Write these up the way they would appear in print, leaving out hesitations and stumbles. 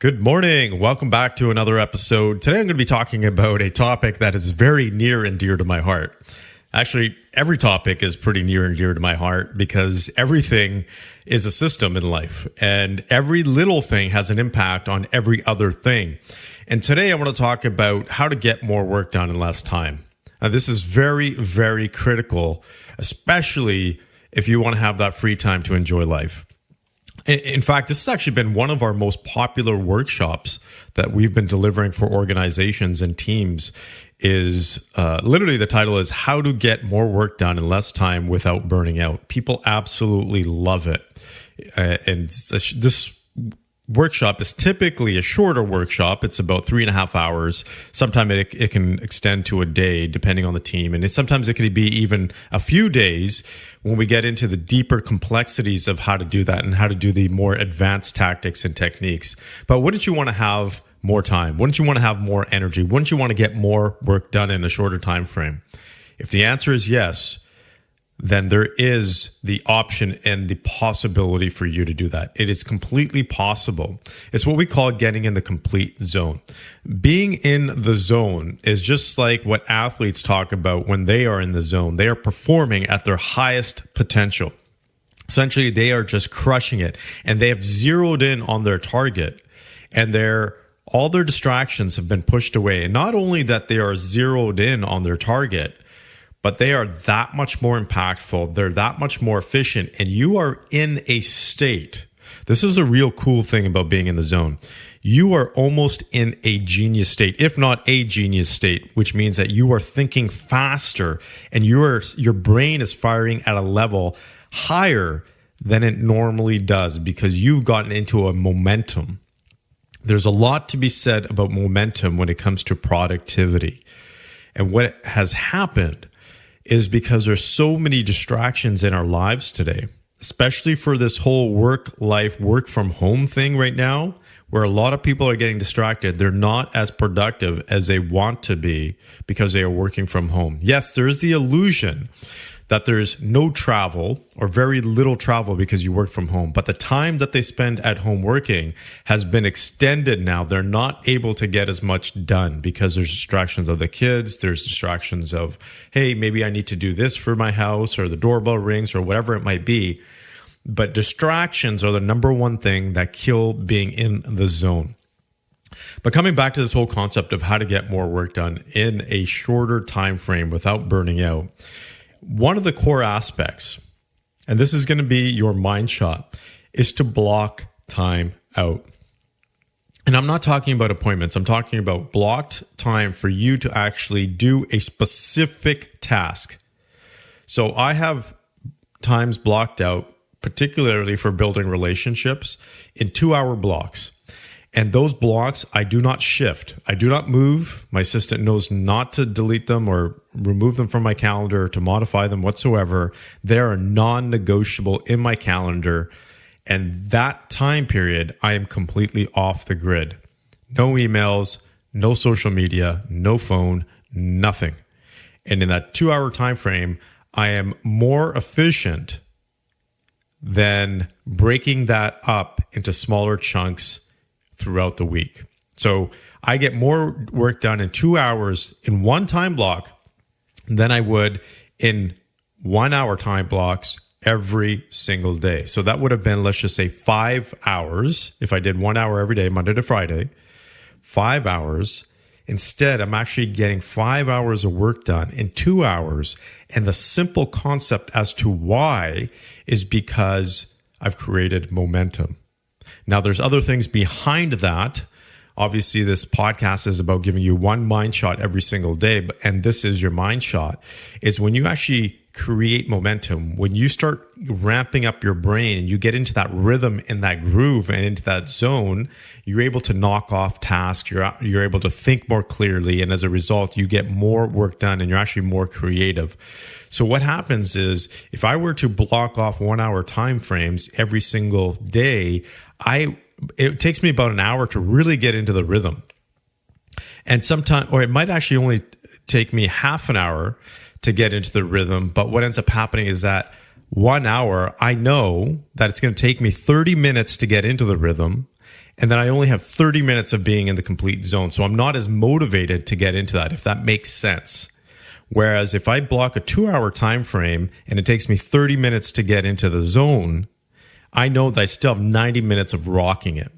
Good morning. Welcome back to another episode. Today I'm going to be talking about a topic that is very near and dear to my heart. Actually, every topic is pretty near and dear to my heart because everything is a system in life and every little thing has an impact on every other thing. And today I want to talk about how to get more work done in less time. Now, this is very, very critical, especially if you want to have that free time to enjoy life. In fact, this has actually been one of our most popular workshops that we've been delivering for organizations and teams. Is literally the title is How to Get More Work Done in Less Time Without Burning Out. People absolutely love it. And this workshop is typically a shorter workshop. It's about 3.5 hours. Sometimes it can extend to a day depending on the team. And sometimes it could be even a few days when we get into the deeper complexities of how to do that and how to do the more advanced tactics and techniques. But wouldn't you want to have more time? Wouldn't you want to have more energy? Wouldn't you want to get more work done in a shorter time frame? If the answer is yes, then there is the option and the possibility for you to do that. It is completely possible. It's what we call getting in the complete zone. Being in the zone is just like what athletes talk about when they are in the zone. They are performing at their highest potential. Essentially, they are just crushing it and they have zeroed in on their target and all their distractions have been pushed away. And not only that they are zeroed in on their target, but they are that much more impactful. They're that much more efficient. And you are in a state. This is a real cool thing about being in the zone. You are almost in a genius state, if not a genius state, which means that you are thinking faster and your brain is firing at a level higher than it normally does because you've gotten into a momentum. There's a lot to be said about momentum when it comes to productivity. And what has happened is because there's so many distractions in our lives today, especially for this whole work from home thing right now, where a lot of people are getting distracted. They're not as productive as they want to be because they are working from home. Yes, there is the illusion that there's no travel or very little travel because you work from home. But the time that they spend at home working has been extended now. They're not able to get as much done because there's distractions of the kids. There's distractions of, hey, maybe I need to do this for my house or the doorbell rings or whatever it might be. But distractions are the number one thing that kill being in the zone. But coming back to this whole concept of how to get more work done in a shorter time frame without burning out, one of the core aspects, and this is going to be your mind shot, is to block time out. And I'm not talking about appointments. I'm talking about blocked time for you to actually do a specific task. So I have times blocked out, particularly for building relationships, in 2-hour blocks. And those blocks, I do not shift. I do not move. My assistant knows not to delete them or remove them from my calendar or to modify them whatsoever. They are non-negotiable in my calendar. And that time period, I am completely off the grid. No emails, no social media, no phone, nothing. And in that 2-hour time frame, I am more efficient than breaking that up into smaller chunks throughout the week. So I get more work done in 2 hours in one time block than I would in 1 hour time blocks every single day. So that would have been, let's just say 5 hours. If I did 1 hour every day, Monday to Friday, 5 hours. Instead, I'm actually getting 5 hours of work done in 2 hours. And the simple concept as to why is because I've created momentum. Now, there's other things behind that. Obviously, this podcast is about giving you one mind shot every single day, and this is your mind shot, is when you actually create momentum, when you start ramping up your brain and you get into that rhythm and that groove and into that zone, you're able to knock off tasks, you're able to think more clearly, and as a result, you get more work done and you're actually more creative. So what happens is, if I were to block off 1 hour time frames every single day, it takes me about an hour to really get into the rhythm. And sometimes, or it might actually only take me half an hour to get into the rhythm. But what ends up happening is that 1 hour, I know that it's going to take me 30 minutes to get into the rhythm. And then I only have 30 minutes of being in the complete zone. So I'm not as motivated to get into that, if that makes sense. Whereas if I block a 2-hour time frame and it takes me 30 minutes to get into the zone, I know that I still have 90 minutes of rocking it.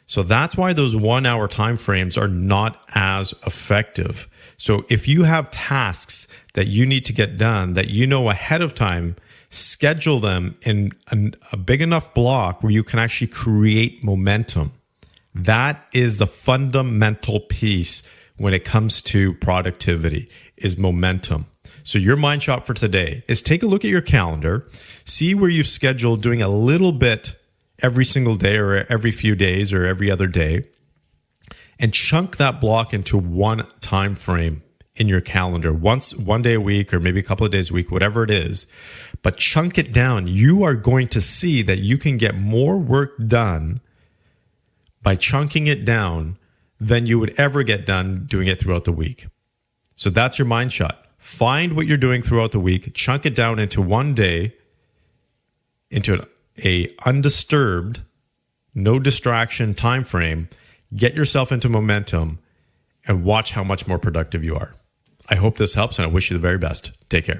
So that's why those 1-hour time frames are not as effective. So if you have tasks that you need to get done that you know ahead of time, schedule them in a big enough block where you can actually create momentum. That is the fundamental piece when it comes to productivity, is momentum. So your mind shot for today is take a look at your calendar, see where you've scheduled doing a little bit every single day or every few days or every other day, and chunk that block into one time frame in your calendar, one day a week or maybe a couple of days a week, whatever it is, but chunk it down. You are going to see that you can get more work done by chunking it down than you would ever get done doing it throughout the week. So that's your mind shot. Find what you're doing throughout the week, chunk it down into one day, into a undisturbed, no distraction time frame, get yourself into momentum, and watch how much more productive you are. I hope this helps, and I wish you the very best. Take care.